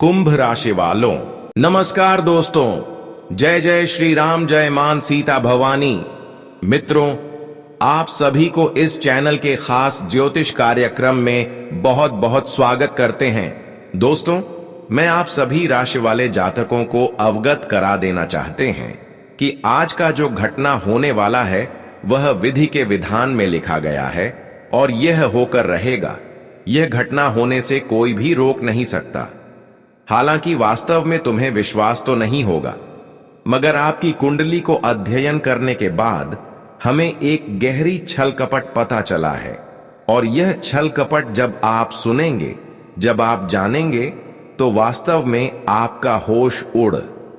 कुंभ राशि वालों, नमस्कार दोस्तों। जय जय श्री राम, जय मान सीता भवानी। मित्रों, आप सभी को इस चैनल के खास ज्योतिष कार्यक्रम में बहुत बहुत स्वागत करते हैं। दोस्तों, मैं आप सभी राशि वाले जातकों को अवगत करा देना चाहते हैं कि आज का जो घटना होने वाला है वह विधि के विधान में लिखा गया है और यह होकर रहेगा। यह घटना होने से कोई भी रोक नहीं सकता। हालांकि वास्तव में तुम्हें विश्वास तो नहीं होगा, मगर आपकी कुंडली को अध्ययन करने के बाद हमें एक गहरी छल कपट पता चला है। और यह छल कपट जब आप सुनेंगे, जब आप जानेंगे, तो वास्तव में आपका होश उड़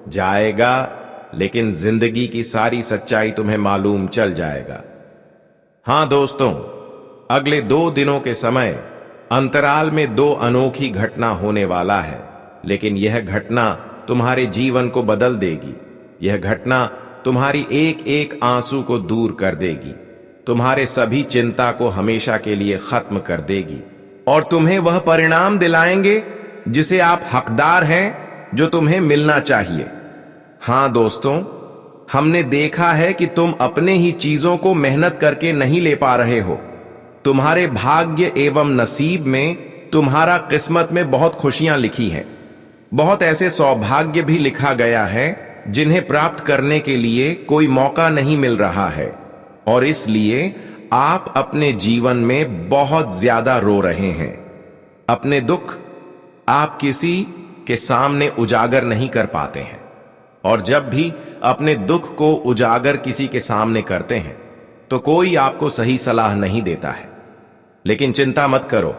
जाएगा, लेकिन जिंदगी की सारी सच्चाई तुम्हें मालूम चल जाएगा। हां दोस्तों, अगले 2 दिनों के समय अंतराल में 2 अनोखी घटना होने वाला है, लेकिन यह घटना तुम्हारे जीवन को बदल देगी। यह घटना तुम्हारी एक एक आंसू को दूर कर देगी, तुम्हारे सभी चिंता को हमेशा के लिए खत्म कर देगी और तुम्हें वह परिणाम दिलाएंगे जिसे आप हकदार हैं, जो तुम्हें मिलना चाहिए। हां दोस्तों, हमने देखा है कि तुम अपने ही चीजों को मेहनत करके नहीं ले पा रहे हो। तुम्हारे भाग्य एवं नसीब में, तुम्हारा किस्मत में बहुत खुशियां लिखी हैं। बहुत ऐसे सौभाग्य भी लिखा गया है जिन्हें प्राप्त करने के लिए कोई मौका नहीं मिल रहा है, और इसलिए आप अपने जीवन में बहुत ज्यादा रो रहे हैं। अपने दुख आप किसी के सामने उजागर नहीं कर पाते हैं, और जब भी अपने दुख को उजागर किसी के सामने करते हैं तो कोई आपको सही सलाह नहीं देता है। लेकिन चिंता मत करो,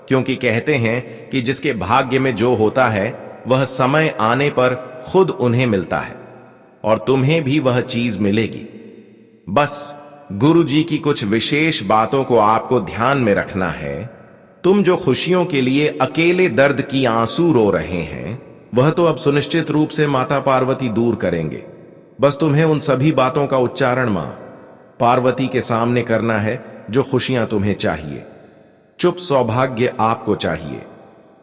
क्योंकि कहते हैं कि जिसके भाग्य में जो होता है वह समय आने पर खुद उन्हें मिलता है, और तुम्हें भी वह चीज मिलेगी। बस गुरु जी की कुछ विशेष बातों को आपको ध्यान में रखना है। तुम जो खुशियों के लिए अकेले दर्द की आंसू रो रहे हैं, वह तो अब सुनिश्चित रूप से माता पार्वती दूर करेंगे। बस तुम्हें उन सभी बातों का उच्चारण मां पार्वती के सामने करना है जो खुशियां तुम्हें चाहिए। चुप सौभाग्य आपको चाहिए।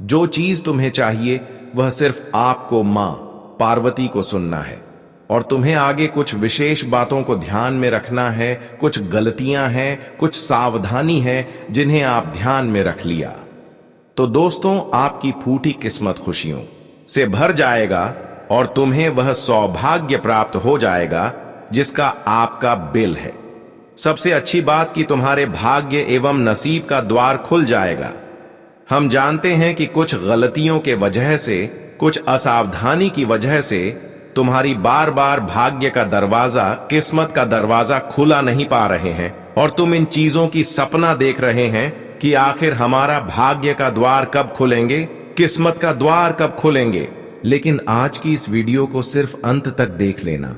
जो चीज तुम्हें चाहिए वह सिर्फ आपको मां पार्वती को सुनना है, और तुम्हें आगे कुछ विशेष बातों को ध्यान में रखना है। कुछ गलतियां हैं, कुछ सावधानी है जिन्हें आप ध्यान में रख लिया तो दोस्तों, आपकी फूटी किस्मत खुशियों से भर जाएगा और तुम्हें वह सौभाग्य प्राप्त हो जाएगा जिसका आपका बिल है। सबसे अच्छी बात कि तुम्हारे भाग्य एवं नसीब का द्वार खुल जाएगा। हम जानते हैं कि कुछ गलतियों के वजह से, कुछ असावधानी की वजह से तुम्हारी बार बार भाग्य का दरवाजा, किस्मत का दरवाजा खुला नहीं पा रहे हैं, और तुम इन चीजों की सपना देख रहे हैं कि आखिर हमारा भाग्य का द्वार कब खुलेंगे, किस्मत का द्वार कब खुलेंगे। लेकिन आज की इस वीडियो को सिर्फ अंत तक देख लेना।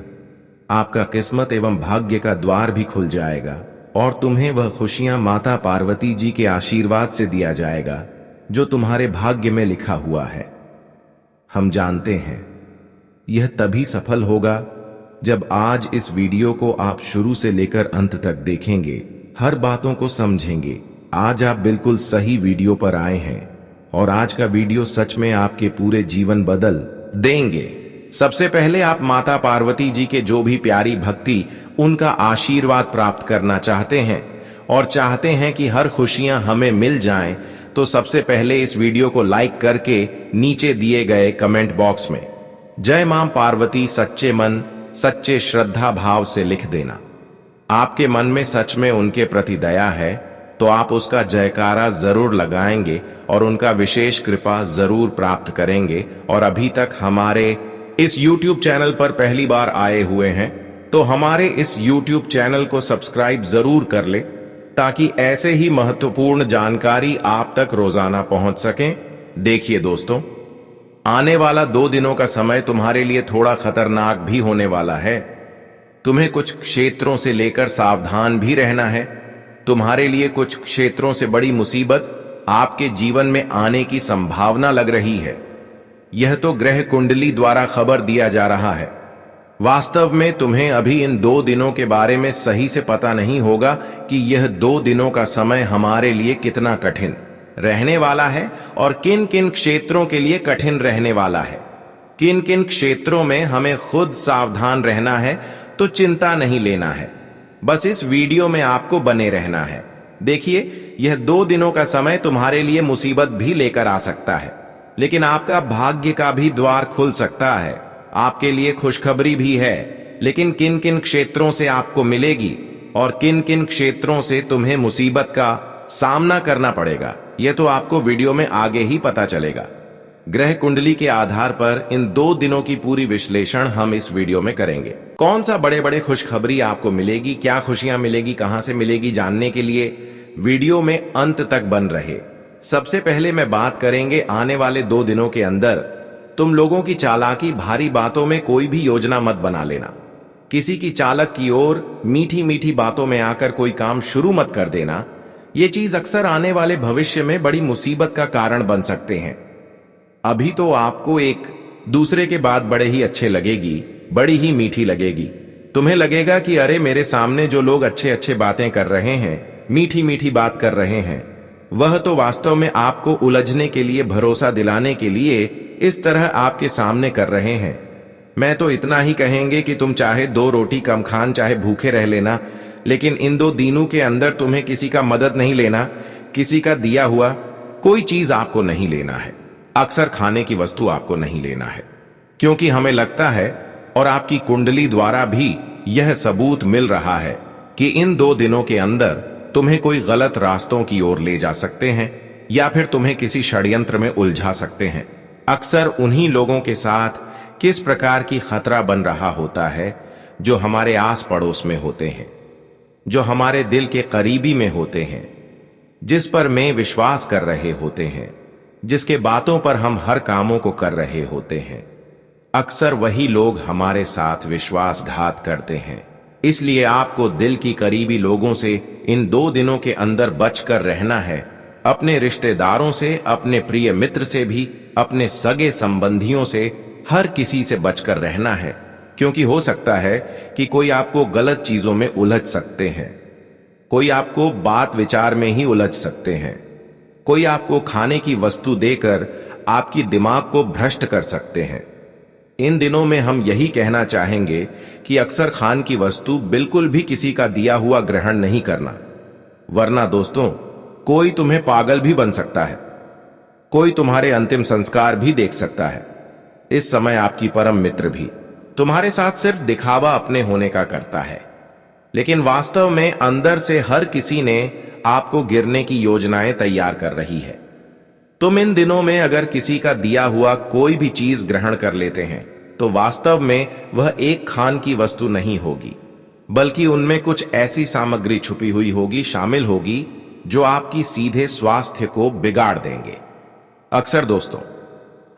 आपका किस्मत एवं भाग्य का द्वार भी खुल जाएगा, और तुम्हें वह खुशियां माता पार्वती जी के आशीर्वाद से दिया जाएगा जो तुम्हारे भाग्य में लिखा हुआ है। हम जानते हैं यह तभी सफल होगा जब आज इस वीडियो को आप शुरू से लेकर अंत तक देखेंगे, हर बातों को समझेंगे। आज आप बिल्कुल सही वीडियो पर आए हैं, और आज का वीडियो सच में आपके पूरे जीवन बदल देंगे। सबसे पहले आप माता पार्वती जी के जो भी प्यारी भक्ति, उनका आशीर्वाद प्राप्त करना चाहते हैं और चाहते हैं कि हर खुशियां हमें मिल जाएं, तो सबसे पहले इस वीडियो को लाइक करके नीचे दिए गए कमेंट बॉक्स में जय मां पार्वती सच्चे मन, सच्चे श्रद्धा भाव से लिख देना। आपके मन में सच में उनके प्रति दया है तो आप उसका जयकारा जरूर लगाएंगे और उनका विशेष कृपा जरूर प्राप्त करेंगे। और अभी तक हमारे इस YouTube चैनल पर पहली बार आए हुए हैं तो हमारे इस YouTube चैनल को सब्सक्राइब जरूर कर ले, ताकि ऐसे ही महत्वपूर्ण जानकारी आप तक रोजाना पहुंच सके। देखिए दोस्तों, आने वाला 2 दिनों का समय तुम्हारे लिए थोड़ा खतरनाक भी होने वाला है। तुम्हें कुछ क्षेत्रों से लेकर सावधान भी रहना है। तुम्हारे लिए कुछ क्षेत्रों से बड़ी मुसीबत आपके जीवन में आने की संभावना लग रही है। यह तो ग्रह कुंडली द्वारा खबर दिया जा रहा है। वास्तव में तुम्हें अभी इन 2 दिनों के बारे में सही से पता नहीं होगा कि यह 2 दिनों का समय हमारे लिए कितना कठिन रहने वाला है और किन किन क्षेत्रों के लिए कठिन रहने वाला है। किन किन क्षेत्रों में हमें खुद सावधान रहना है, तो चिंता नहीं लेना है, बस इस वीडियो में आपको बने रहना है। देखिए, यह 2 दिनों का समय तुम्हारे लिए मुसीबत भी लेकर आ सकता है, लेकिन आपका भाग्य का भी द्वार खुल सकता है। आपके लिए खुशखबरी भी है, लेकिन किन किन क्षेत्रों से आपको मिलेगी और किन किन क्षेत्रों से तुम्हें मुसीबत का सामना करना पड़ेगा, यह तो आपको वीडियो में आगे ही पता चलेगा। ग्रह कुंडली के आधार पर इन 2 दिनों की पूरी विश्लेषण हम इस वीडियो में करेंगे। कौन सा बड़े बड़े खुशखबरी आपको मिलेगी, क्या खुशियां मिलेगी, कहां से मिलेगी, जानने के लिए वीडियो में अंत तक बन रहे। सबसे पहले मैं बात करेंगे आने वाले 2 दिनों के अंदर तुम लोगों की चालाकी, भारी बातों में कोई भी योजना मत बना लेना। किसी की चालक की ओर मीठी मीठी बातों में आकर कोई काम शुरू मत कर देना। ये चीज अक्सर आने वाले भविष्य में बड़ी मुसीबत का कारण बन सकते हैं। अभी तो आपको एक दूसरे के बाद बड़े ही अच्छे लगेगी, बड़ी ही मीठी लगेगी। तुम्हें लगेगा कि अरे मेरे सामने जो लोग अच्छे अच्छे बातें कर रहे हैं, मीठी मीठी बात कर रहे हैं, वह तो वास्तव में आपको उलझने के लिए, भरोसा दिलाने के लिए इस तरह आपके सामने कर रहे हैं। मैं तो इतना ही कहेंगे कि तुम चाहे 2 रोटी कम खान, चाहे भूखे रह लेना, लेकिन इन 2 दिनों के अंदर तुम्हें किसी का मदद नहीं लेना, किसी का दिया हुआ कोई चीज आपको नहीं लेना है। अक्सर खाने की वस्तु आपको नहीं लेना है, क्योंकि हमें लगता है और आपकी कुंडली द्वारा भी यह सबूत मिल रहा है कि इन 2 दिनों के अंदर तुम्हें कोई गलत रास्तों की ओर ले जा सकते हैं या फिर तुम्हें किसी षड्यंत्र में उलझा सकते हैं। अक्सर उन्हीं लोगों के साथ किस प्रकार की खतरा बन रहा होता है जो हमारे आस पड़ोस में होते हैं, जो हमारे दिल के करीबी में होते हैं, जिस पर मैं विश्वास कर रहे होते हैं, जिसके बातों पर हम हर कामों को कर रहे होते हैं। अक्सर वही लोग हमारे साथ विश्वासघात करते हैं। इसलिए आपको दिल की करीबी लोगों से इन 2 दिनों के अंदर बचकर रहना है। अपने रिश्तेदारों से, अपने प्रिय मित्र से भी, अपने सगे संबंधियों से, हर किसी से बचकर रहना है, क्योंकि हो सकता है कि कोई आपको गलत चीजों में उलझ सकते हैं, कोई आपको बात विचार में ही उलझ सकते हैं, कोई आपको खाने की वस्तु देकर आपकी दिमाग को भ्रष्ट कर सकते हैं। इन दिनों में हम यही कहना चाहेंगे कि अक्सर खान की वस्तु बिल्कुल भी किसी का दिया हुआ ग्रहण नहीं करना, वरना दोस्तों कोई तुम्हें पागल भी बन सकता है, कोई तुम्हारे अंतिम संस्कार भी देख सकता है। इस समय आपकी परम मित्र भी तुम्हारे साथ सिर्फ दिखावा अपने होने का करता है, लेकिन वास्तव में अंदर से हर किसी ने आपको गिरने की योजनाएं तैयार कर रही है। तुम इन दिनों में अगर किसी का दिया हुआ कोई भी चीज ग्रहण कर लेते हैं, तो वास्तव में वह एक खान की वस्तु नहीं होगी, बल्कि उनमें कुछ ऐसी सामग्री छुपी हुई होगी, शामिल होगी, जो आपकी सीधे स्वास्थ्य को बिगाड़ देंगे। अक्सर दोस्तों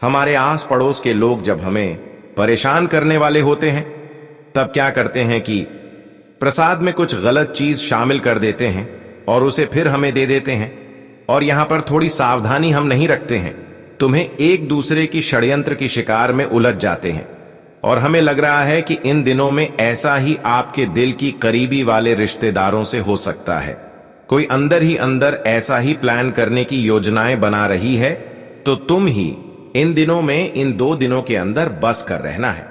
हमारे आस पड़ोस के लोग जब हमें परेशान करने वाले होते हैं, तब क्या करते हैं कि प्रसाद में कुछ गलत चीज शामिल कर देते हैं और उसे फिर हमें दे देते हैं। और यहां पर थोड़ी सावधानी हम नहीं रखते हैं, तुम्हें एक दूसरे की षड्यंत्र की शिकार में उलझ जाते हैं। और हमें लग रहा है कि इन दिनों में ऐसा ही आपके दिल की करीबी वाले रिश्तेदारों से हो सकता है। कोई अंदर ही अंदर ऐसा ही प्लान करने की योजनाएं बना रही है, तो तुम ही इन दिनों में, इन 2 दिनों के अंदर बस कर रहना है।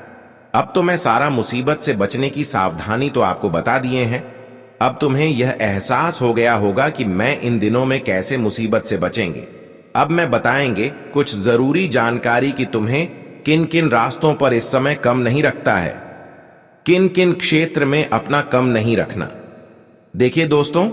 अब तो मैं सारा मुसीबत से बचने की सावधानी तो आपको बता दिए हैं। अब तुम्हें यह एहसास हो गया होगा कि मैं इन दिनों में कैसे मुसीबत से बचेंगे। अब मैं बताएंगे कुछ जरूरी जानकारी कि तुम्हें किन किन रास्तों पर इस समय कम नहीं रखता है, किन किन क्षेत्र में अपना कम नहीं रखना। देखिए दोस्तों,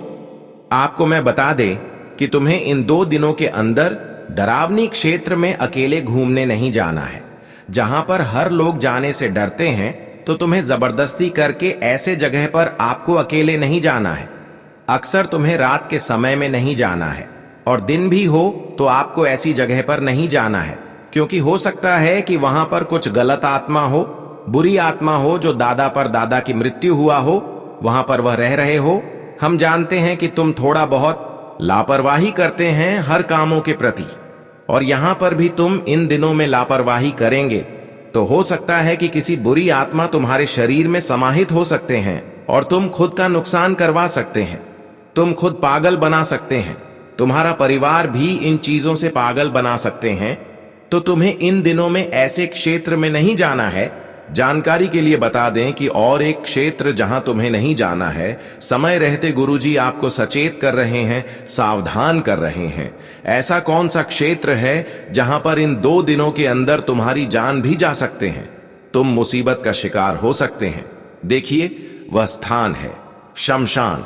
आपको मैं बता दें कि तुम्हें इन 2 दिनों के अंदर डरावनी क्षेत्र में अकेले घूमने नहीं जाना है। जहां पर हर लोग जाने से डरते हैं, तो तुम्हें जबरदस्ती करके ऐसे जगह पर आपको अकेले नहीं जाना है। अक्सर तुम्हें रात के समय में नहीं जाना है, और दिन भी हो तो आपको ऐसी जगह पर नहीं जाना है, क्योंकि हो सकता है कि वहां पर कुछ गलत आत्मा हो, बुरी आत्मा हो, जो दादा पर दादा की मृत्यु हुआ हो, वहां पर वह रह रहे हो। हम जानते हैं कि तुम थोड़ा बहुत लापरवाही करते हैं हर कामों के प्रति, और यहां पर भी तुम इन दिनों में लापरवाही करेंगे तो हो सकता है कि किसी बुरी आत्मा तुम्हारे शरीर में समाहित हो सकते हैं और तुम खुद का नुकसान करवा सकते हैं, तुम खुद पागल बना सकते हैं। तुम्हारा परिवार भी इन चीजों से पागल बना सकते हैं। तो तुम्हें इन दिनों में ऐसे क्षेत्र में नहीं जाना है। जानकारी के लिए बता दें कि और एक क्षेत्र जहां तुम्हें नहीं जाना है, समय रहते गुरुजी आपको सचेत कर रहे हैं, सावधान कर रहे हैं। ऐसा कौन सा क्षेत्र है जहां पर इन 2 दिनों के अंदर तुम्हारी जान भी जा सकते हैं, तुम मुसीबत का शिकार हो सकते हैं? देखिए, वह स्थान है शमशान।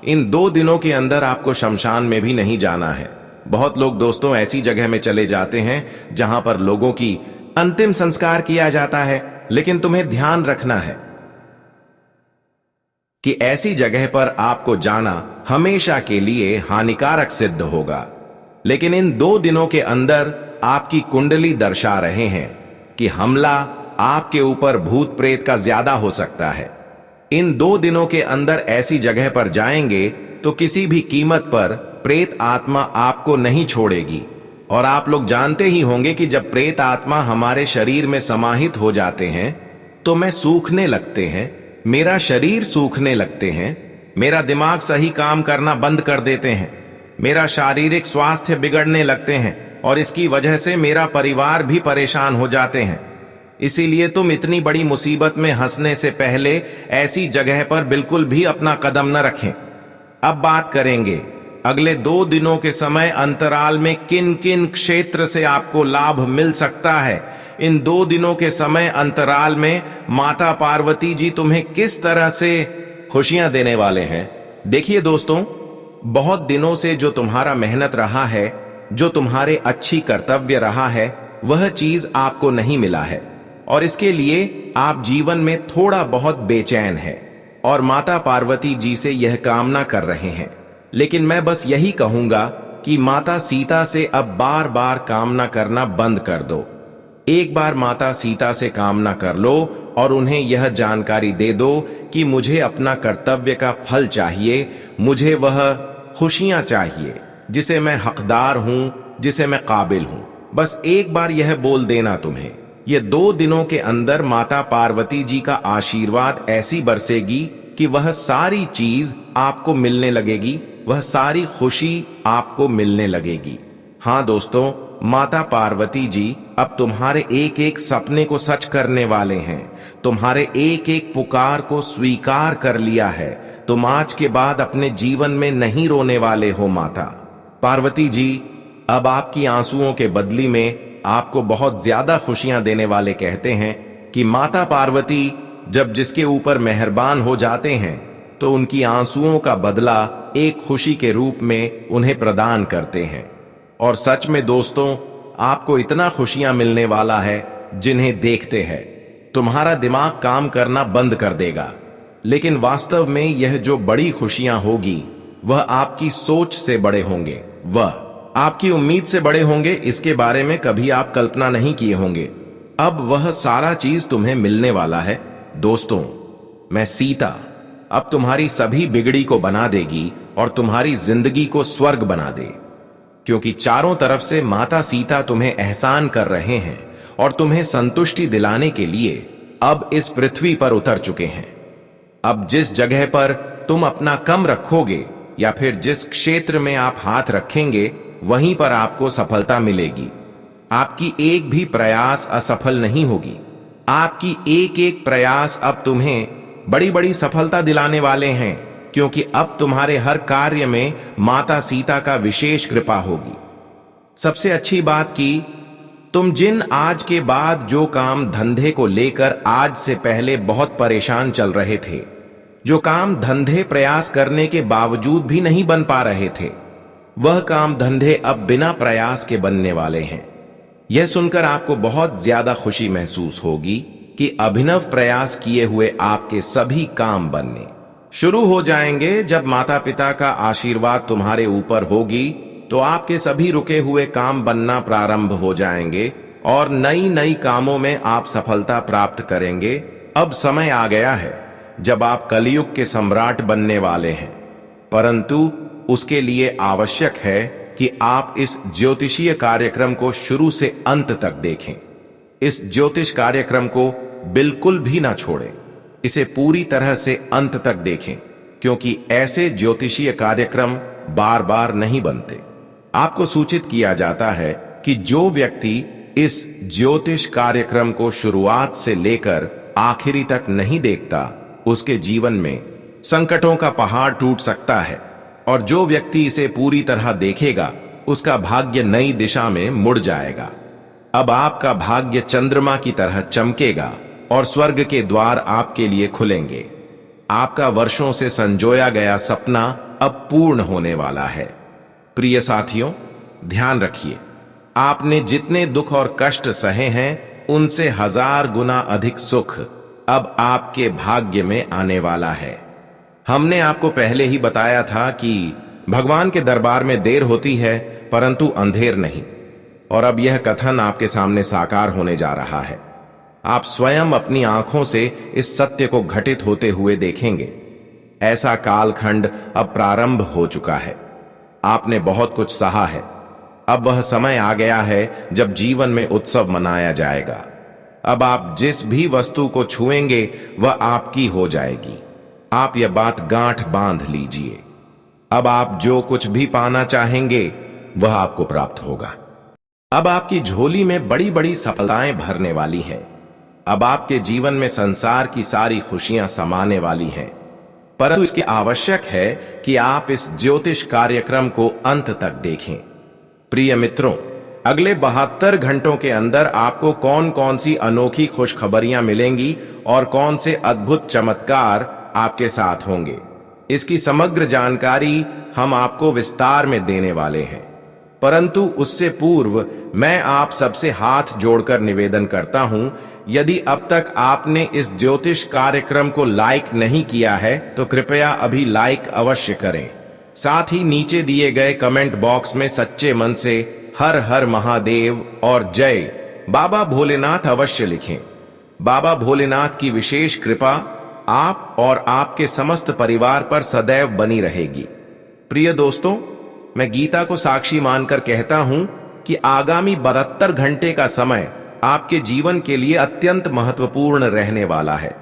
इन 2 दिनों के अंदर आपको शमशान में भी नहीं जाना है। बहुत लोग दोस्तों ऐसी जगह में चले जाते हैं जहां पर लोगों की अंतिम संस्कार किया जाता है, लेकिन तुम्हें ध्यान रखना है कि ऐसी जगह पर आपको जाना हमेशा के लिए हानिकारक सिद्ध होगा। लेकिन इन 2 दिनों के अंदर आपकी कुंडली दर्शा रहे हैं कि हमला आपके ऊपर भूत प्रेत का ज्यादा हो सकता है। इन 2 दिनों के अंदर ऐसी जगह पर जाएंगे तो किसी भी कीमत पर प्रेत आत्मा आपको नहीं छोड़ेगी। और आप लोग जानते ही होंगे कि जब प्रेत आत्मा हमारे शरीर में समाहित हो जाते हैं तो मैं सूखने लगते हैं, मेरा शरीर सूखने लगते हैं, मेरा दिमाग सही काम करना बंद कर देते हैं, मेरा शारीरिक स्वास्थ्य बिगड़ने लगते हैं और इसकी वजह से मेरा परिवार भी परेशान हो जाते हैं। इसीलिए तुम इतनी बड़ी मुसीबत में हंसने से पहले ऐसी जगह पर बिल्कुल भी अपना कदम न रखें। अब बात करेंगे अगले 2 दिनों के समय अंतराल में किन किन क्षेत्र से आपको लाभ मिल सकता है। इन 2 दिनों के समय अंतराल में माता पार्वती जी तुम्हें किस तरह से खुशियां देने वाले हैं। देखिए दोस्तों, बहुत दिनों से जो तुम्हारा मेहनत रहा है, जो तुम्हारे अच्छी कर्तव्य रहा है, वह चीज आपको नहीं मिला है और इसके लिए आप जीवन में थोड़ा बहुत बेचैन हैं और माता पार्वती जी से यह कामना कर रहे हैं। लेकिन मैं बस यही कहूंगा कि माता सीता से अब बार बार कामना करना बंद कर दो। एक बार माता सीता से कामना कर लो और उन्हें यह जानकारी दे दो कि मुझे अपना कर्तव्य का फल चाहिए, मुझे वह खुशियां चाहिए जिसे मैं हकदार हूं, जिसे मैं काबिल हूं। बस एक बार यह बोल देना तुम्हें। ये 2 दिनों के अंदर माता पार्वती जी का आशीर्वाद ऐसी बरसेगी कि वह सारी चीज आपको मिलने लगेगी, वह सारी खुशी आपको मिलने लगेगी। हाँ दोस्तों, माता पार्वती जी अब तुम्हारे एक एक सपने को सच करने वाले हैं, तुम्हारे एक एक पुकार को स्वीकार कर लिया है। तुम आज के बाद अपने जीवन में नहीं रोने वाले हो। माता पार्वती जी अब आपकी आंसुओं के बदली में आपको बहुत ज्यादा खुशियां देने वाले कहते हैं कि माता पार्वती जब जिसके ऊपर मेहरबान हो जाते हैं तो उनकी आंसुओं का बदला एक खुशी के रूप में उन्हें प्रदान करते हैं। और सच में दोस्तों, आपको इतना खुशियां मिलने वाला है जिन्हें देखते हैं तुम्हारा दिमाग काम करना बंद कर देगा। लेकिन वास्तव में यह जो बड़ी खुशियां होगी वह आपकी सोच से बड़े होंगे, वह आपकी उम्मीद से बड़े होंगे। इसके बारे में कभी आप कल्पना नहीं किए होंगे। अब वह सारा चीज तुम्हें मिलने वाला है। दोस्तों, मैं सीता अब तुम्हारी सभी बिगड़ी को बना देगी और तुम्हारी जिंदगी को स्वर्ग बना दे, क्योंकि चारों तरफ से माता सीता तुम्हें एहसान कर रहे हैं और तुम्हें संतुष्टि दिलाने के लिए अब इस पृथ्वी पर उतर चुके हैं। अब जिस जगह पर तुम अपना कम रखोगे या फिर जिस क्षेत्र में आप हाथ रखेंगे वहीं पर आपको सफलता मिलेगी। आपकी एक भी प्रयास असफल नहीं होगी। आपकी एक एक प्रयास अब तुम्हें बड़ी बड़ी सफलता दिलाने वाले हैं, क्योंकि अब तुम्हारे हर कार्य में माता सीता का विशेष कृपा होगी। सबसे अच्छी बात की, तुम जिन आज के बाद जो काम धंधे को लेकर आज से पहले बहुत परेशान चल रहे थे, जो काम धंधे प्रयास करने के बावजूद भी नहीं बन पा रहे थे, वह काम धंधे अब बिना प्रयास के बनने वाले हैं। यह सुनकर आपको बहुत ज्यादा खुशी महसूस होगी कि अभिनव प्रयास किए हुए आपके सभी काम बनने शुरू हो जाएंगे। जब माता पिता का आशीर्वाद तुम्हारे ऊपर होगी तो आपके सभी रुके हुए काम बनना प्रारंभ हो जाएंगे और नई नई कामों में आप सफलता प्राप्त करेंगे। अब समय आ गया है जब आप कलयुग के सम्राट बनने वाले हैं, परंतु उसके लिए आवश्यक है कि आप इस ज्योतिषीय कार्यक्रम को शुरू से अंत तक देखें। इस ज्योतिष कार्यक्रम को बिल्कुल भी ना छोड़ें, इसे पूरी तरह से अंत तक देखें, क्योंकि ऐसे ज्योतिषीय कार्यक्रम बार बार नहीं बनते। आपको सूचित किया जाता है कि जो व्यक्ति इस ज्योतिष कार्यक्रम को शुरुआत से लेकर आखिरी तक नहीं देखता, उसके जीवन में संकटों का पहाड़ टूट सकता है, और जो व्यक्ति इसे पूरी तरह देखेगा, उसका भाग्य नई दिशा में मुड़ जाएगा। अब आपका भाग्य चंद्रमा की तरह चमकेगा और स्वर्ग के द्वार आपके लिए खुलेंगे। आपका वर्षों से संजोया गया सपना अब पूर्ण होने वाला है। प्रिय साथियों, ध्यान रखिए, आपने जितने दुख और कष्ट सहे हैं, उनसे 1000 गुना अधिक सुख अब आपके भाग्य में आने वाला है। हमने आपको पहले ही बताया था कि भगवान के दरबार में देर होती है, परंतु अंधेर नहीं। और अब यह कथन आपके सामने साकार होने जा रहा है। आप स्वयं अपनी आंखों से इस सत्य को घटित होते हुए देखेंगे। ऐसा कालखंड अब प्रारंभ हो चुका है। आपने बहुत कुछ सहा है। अब वह समय आ गया है जब जीवन में उत्सव मनाया जाएगा। अब आप जिस भी वस्तु को छुएंगे वह आपकी हो जाएगी। आप यह बात गांठ बांध लीजिए। अब आप जो कुछ भी पाना चाहेंगे वह आपको प्राप्त होगा। अब आपकी झोली में बड़ी बड़ी सफलताएं भरने वाली हैं। अब आपके जीवन में संसार की सारी खुशियां समाने वाली हैं। परंतु इसके आवश्यक है कि आप इस ज्योतिष कार्यक्रम को अंत तक देखें। प्रिय मित्रों, अगले 72 घंटों के अंदर आपको कौन कौन सी अनोखी खुशखबरियां मिलेंगी और कौन से अद्भुत चमत्कार आपके साथ होंगे, इसकी समग्र जानकारी हम आपको विस्तार में देने वाले हैं। परंतु उससे पूर्व मैं आप सबसे हाथ जोड़कर निवेदन करता हूं, यदि अब तक आपने इस ज्योतिष कार्यक्रम को लाइक नहीं किया है तो कृपया अभी लाइक अवश्य करें। साथ ही नीचे दिए गए कमेंट बॉक्स में सच्चे मन से हर हर महादेव और जय बाबा भोलेनाथ अवश्य लिखें। बाबा भोलेनाथ की विशेष कृपा आप और आपके समस्त परिवार पर सदैव बनी रहेगी। प्रिय दोस्तों, मैं गीता को साक्षी मानकर कहता हूं कि आगामी 72 घंटे का समय आपके जीवन के लिए अत्यंत महत्वपूर्ण रहने वाला है।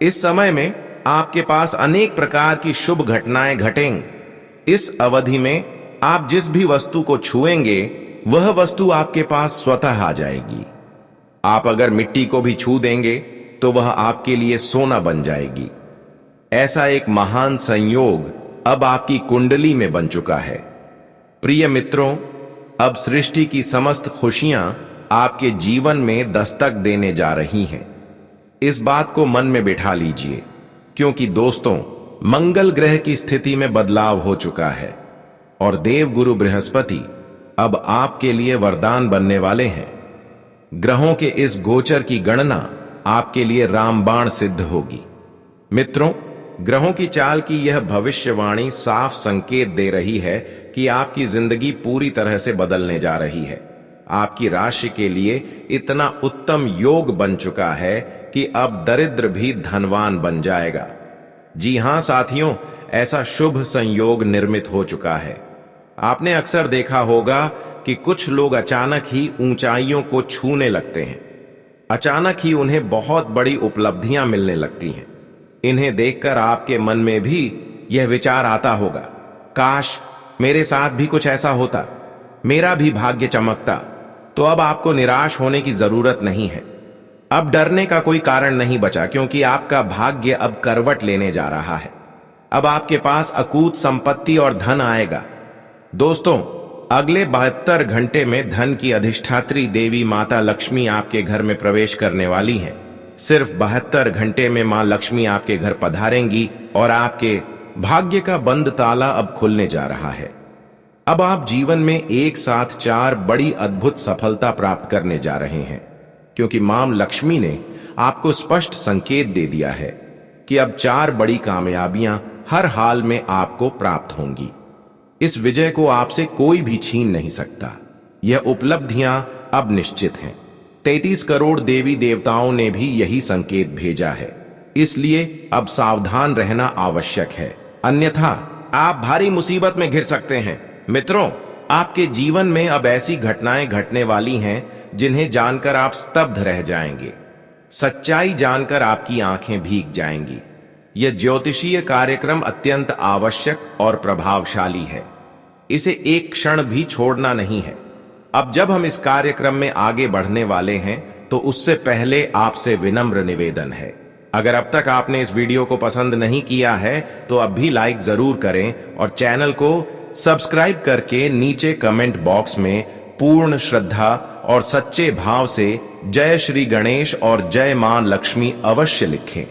इस समय में आपके पास अनेक प्रकार की शुभ घटनाएं घटेंगी। इस अवधि में आप जिस भी वस्तु को छुएंगे वह वस्तु आपके पास स्वतः आ जाएगी। आप अगर मिट्टी को भी छू देंगे तो वह आपके लिए सोना बन जाएगी। ऐसा एक महान संयोग अब आपकी कुंडली में बन चुका है। प्रिय मित्रों, अब सृष्टि की समस्त खुशियां आपके जीवन में दस्तक देने जा रही हैं। इस बात को मन में बिठा लीजिए, क्योंकि दोस्तों, मंगल ग्रह की स्थिति में बदलाव हो चुका है और देव गुरु बृहस्पति अब आपके लिए वरदान बनने वाले हैं। ग्रहों के इस गोचर की गणना आपके लिए रामबाण सिद्ध होगी। मित्रों, ग्रहों की चाल की यह भविष्यवाणी साफ संकेत दे रही है कि आपकी जिंदगी पूरी तरह से बदलने जा रही है। आपकी राशि के लिए इतना उत्तम योग बन चुका है कि अब दरिद्र भी धनवान बन जाएगा। जी हां साथियों, ऐसा शुभ संयोग निर्मित हो चुका है। आपने अक्सर देखा होगा कि कुछ लोग अचानक ही ऊंचाइयों को छूने लगते हैं। अचानक ही उन्हें बहुत बड़ी उपलब्धियां मिलने लगती हैं। इन्हें देखकर आपके मन में भी यह विचार आता होगा, काश मेरे साथ भी कुछ ऐसा होता, मेरा भी भाग्य चमकता। तो अब आपको निराश होने की जरूरत नहीं है। अब डरने का कोई कारण नहीं बचा, क्योंकि आपका भाग्य अब करवट लेने जा रहा है। अब आपके पास अकूत संपत्ति और धन आएगा। दोस्तों, अगले 72 घंटे में धन की अधिष्ठात्री देवी माता लक्ष्मी आपके घर में प्रवेश करने वाली हैं। सिर्फ 72 घंटे में मां लक्ष्मी आपके घर पधारेंगी और आपके भाग्य का बंद ताला अब खुलने जा रहा है। अब आप जीवन में एक साथ 4 बड़ी अद्भुत सफलता प्राप्त करने जा रहे हैं, क्योंकि मां लक्ष्मी ने आपको स्पष्ट संकेत दे दिया है कि अब 4 बड़ी कामयाबियां हर हाल में आपको प्राप्त होंगी। इस विजय को आपसे कोई भी छीन नहीं सकता। यह उपलब्धियां अब निश्चित हैं। 33 करोड़ देवी देवताओं ने भी यही संकेत भेजा है। इसलिए अब सावधान रहना आवश्यक है, अन्यथा आप भारी मुसीबत में घिर सकते हैं। मित्रों, आपके जीवन में अब ऐसी घटनाएं घटने वाली हैं जिन्हें जानकर आप स्तब्ध रह जाएंगे। सच्चाई जानकर आपकी आंखें भीग जाएंगी। यह ज्योतिषीय कार्यक्रम अत्यंत आवश्यक और प्रभावशाली है। इसे एक क्षण भी छोड़ना नहीं है। अब जब हम इस कार्यक्रम में आगे बढ़ने वाले हैं तो उससे पहले आपसे विनम्र निवेदन है, अगर अब तक आपने इस वीडियो को पसंद नहीं किया है तो अब भी लाइक जरूर करें और चैनल को सब्सक्राइब करके नीचे कमेंट बॉक्स में पूर्ण श्रद्धा और सच्चे भाव से जय श्री गणेश और जय मां लक्ष्मी अवश्य लिखें।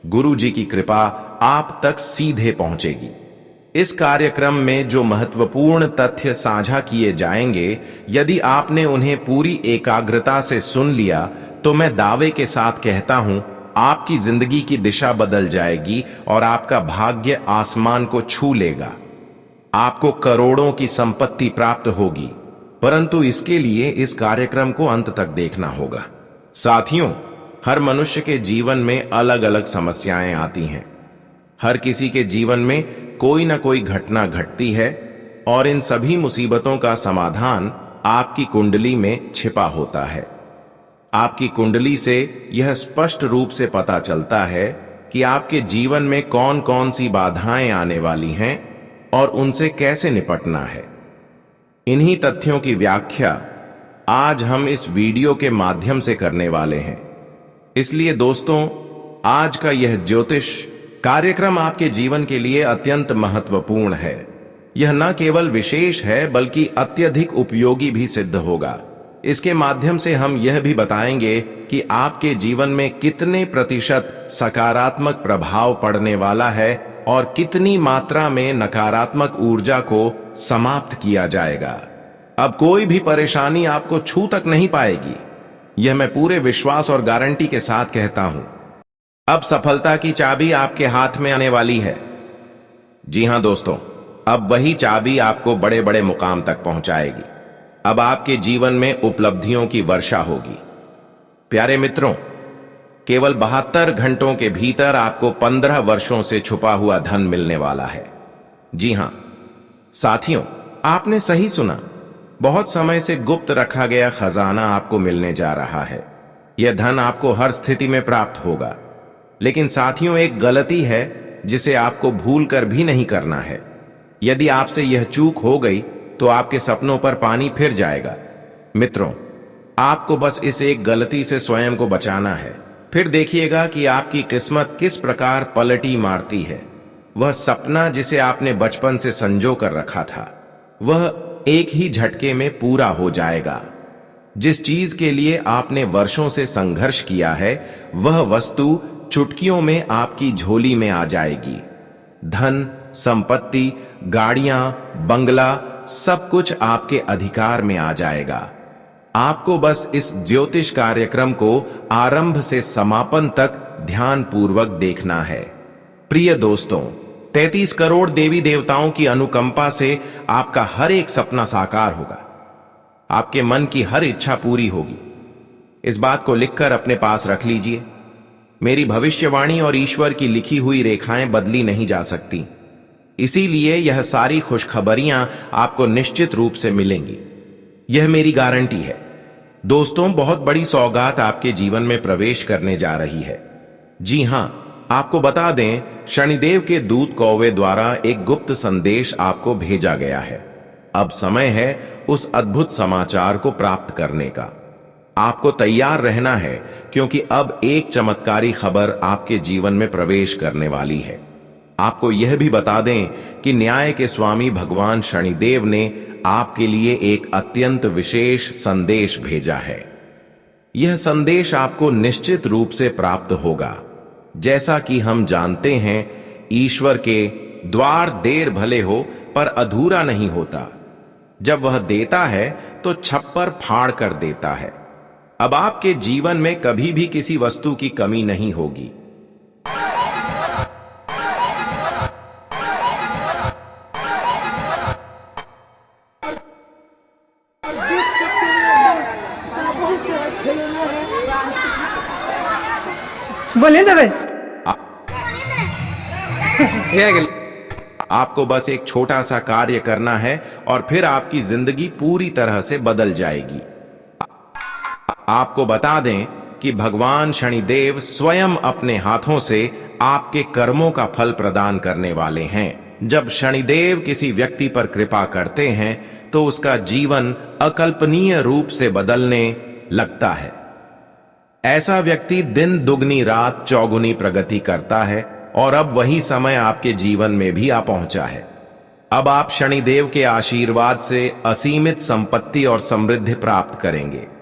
गुरु जी की कृपा आप तक सीधे पहुंचेगी। इस कार्यक्रम में जो महत्वपूर्ण तथ्य साझा किए जाएंगे, यदि आपने उन्हें पूरी एकाग्रता से सुन लिया तो मैं दावे के साथ कहता हूं आपकी जिंदगी की दिशा बदल जाएगी और आपका भाग्य आसमान को छू लेगा। आपको करोड़ों की संपत्ति प्राप्त होगी, परंतु इसके लिए इस कार्यक्रम को अंत तक देखना होगा। साथियों, हर मनुष्य के जीवन में अलग अलग समस्याएं आती हैं। हर किसी के जीवन में कोई ना कोई घटना घटती है और इन सभी मुसीबतों का समाधान आपकी कुंडली में छिपा होता है। आपकी कुंडली से यह स्पष्ट रूप से पता चलता है कि आपके जीवन में कौन कौन सी बाधाएं आने वाली हैं और उनसे कैसे निपटना है। इन्हीं तथ्यों की व्याख्या आज हम इस वीडियो के माध्यम से करने वाले हैं। इसलिए दोस्तों, आज का यह ज्योतिष कार्यक्रम आपके जीवन के लिए अत्यंत महत्वपूर्ण है। यह न केवल विशेष है बल्कि अत्यधिक उपयोगी भी सिद्ध होगा। इसके माध्यम से हम यह भी बताएंगे कि आपके जीवन में कितने प्रतिशत सकारात्मक प्रभाव पड़ने वाला है और कितनी मात्रा में नकारात्मक ऊर्जा को समाप्त किया जाएगा। अब कोई भी परेशानी आपको छू तक नहीं पाएगी, यह मैं पूरे विश्वास और गारंटी के साथ कहता हूं। अब सफलता की चाबी आपके हाथ में आने वाली है। जी हां दोस्तों, अब वही चाबी आपको बड़े बड़े मुकाम तक पहुंचाएगी। अब आपके जीवन में उपलब्धियों की वर्षा होगी। प्यारे मित्रों, केवल 72 घंटों के भीतर आपको 15 वर्षों से छुपा हुआ धन मिलने वाला है। जी हां साथियों, आपने सही सुना। बहुत समय से गुप्त रखा गया खजाना आपको मिलने जा रहा है। यह धन आपको हर स्थिति में प्राप्त होगा। लेकिन साथियों, एक गलती है जिसे आपको भूल कर भी नहीं करना है। यदि आपसे यह चूक हो गई तो आपके सपनों पर पानी फिर जाएगा। मित्रों, आपको बस इस एक गलती से स्वयं को बचाना है। फिर देखिएगा कि आपकी किस्मत किस प्रकार पलटी मारती है। वह सपना जिसे आपने बचपन से संजो कर रखा था, वह एक ही झटके में पूरा हो जाएगा। जिस चीज के लिए आपने वर्षों से संघर्ष किया है, वह वस्तु चुटकियों में आपकी झोली में आ जाएगी। धन, संपत्ति, गाड़ियां, बंगला, सब कुछ आपके अधिकार में आ जाएगा। आपको बस इस ज्योतिष कार्यक्रम को आरंभ से समापन तक ध्यान पूर्वक देखना है। प्रिय दोस्तों, 33 करोड़ देवी देवताओं की अनुकंपा से आपका हर एक सपना साकार होगा। आपके मन की हर इच्छा पूरी होगी। इस बात को लिखकर अपने पास रख लीजिए। मेरी भविष्यवाणी और ईश्वर की लिखी हुई रेखाएं बदली नहीं जा सकती, इसीलिए यह सारी खुशखबरियां आपको निश्चित रूप से मिलेंगी। यह मेरी गारंटी है। दोस्तों, बहुत बड़ी सौगात आपके जीवन में प्रवेश करने जा रही है। जी हां, आपको बता दें, शनिदेव के दूत कौवे द्वारा एक गुप्त संदेश आपको भेजा गया है। अब समय है उस अद्भुत समाचार को प्राप्त करने का। आपको तैयार रहना है, क्योंकि अब एक चमत्कारी खबर आपके जीवन में प्रवेश करने वाली है। आपको यह भी बता दें कि न्याय के स्वामी भगवान शनिदेव ने आपके लिए एक अत्यंत विशेष संदेश भेजा है। यह संदेश आपको निश्चित रूप से प्राप्त होगा। जैसा कि हम जानते हैं, ईश्वर के द्वार देर भले हो पर अधूरा नहीं होता। जब वह देता है तो छप्पर फाड़ कर देता है। अब आपके जीवन में कभी भी किसी वस्तु की कमी नहीं होगी। बोले देवे आपको बस एक छोटा सा कार्य करना है और फिर आपकी जिंदगी पूरी तरह से बदल जाएगी। आपको बता दें कि भगवान शनिदेव स्वयं अपने हाथों से आपके कर्मों का फल प्रदान करने वाले हैं। जब शनिदेव किसी व्यक्ति पर कृपा करते हैं तो उसका जीवन अकल्पनीय रूप से बदलने लगता है। ऐसा व्यक्ति दिन दुगनी रात चौगुनी प्रगति करता है और अब वही समय आपके जीवन में भी आ पहुंचा है। अब आप शनिदेव के आशीर्वाद से असीमित संपत्ति और समृद्धि प्राप्त करेंगे।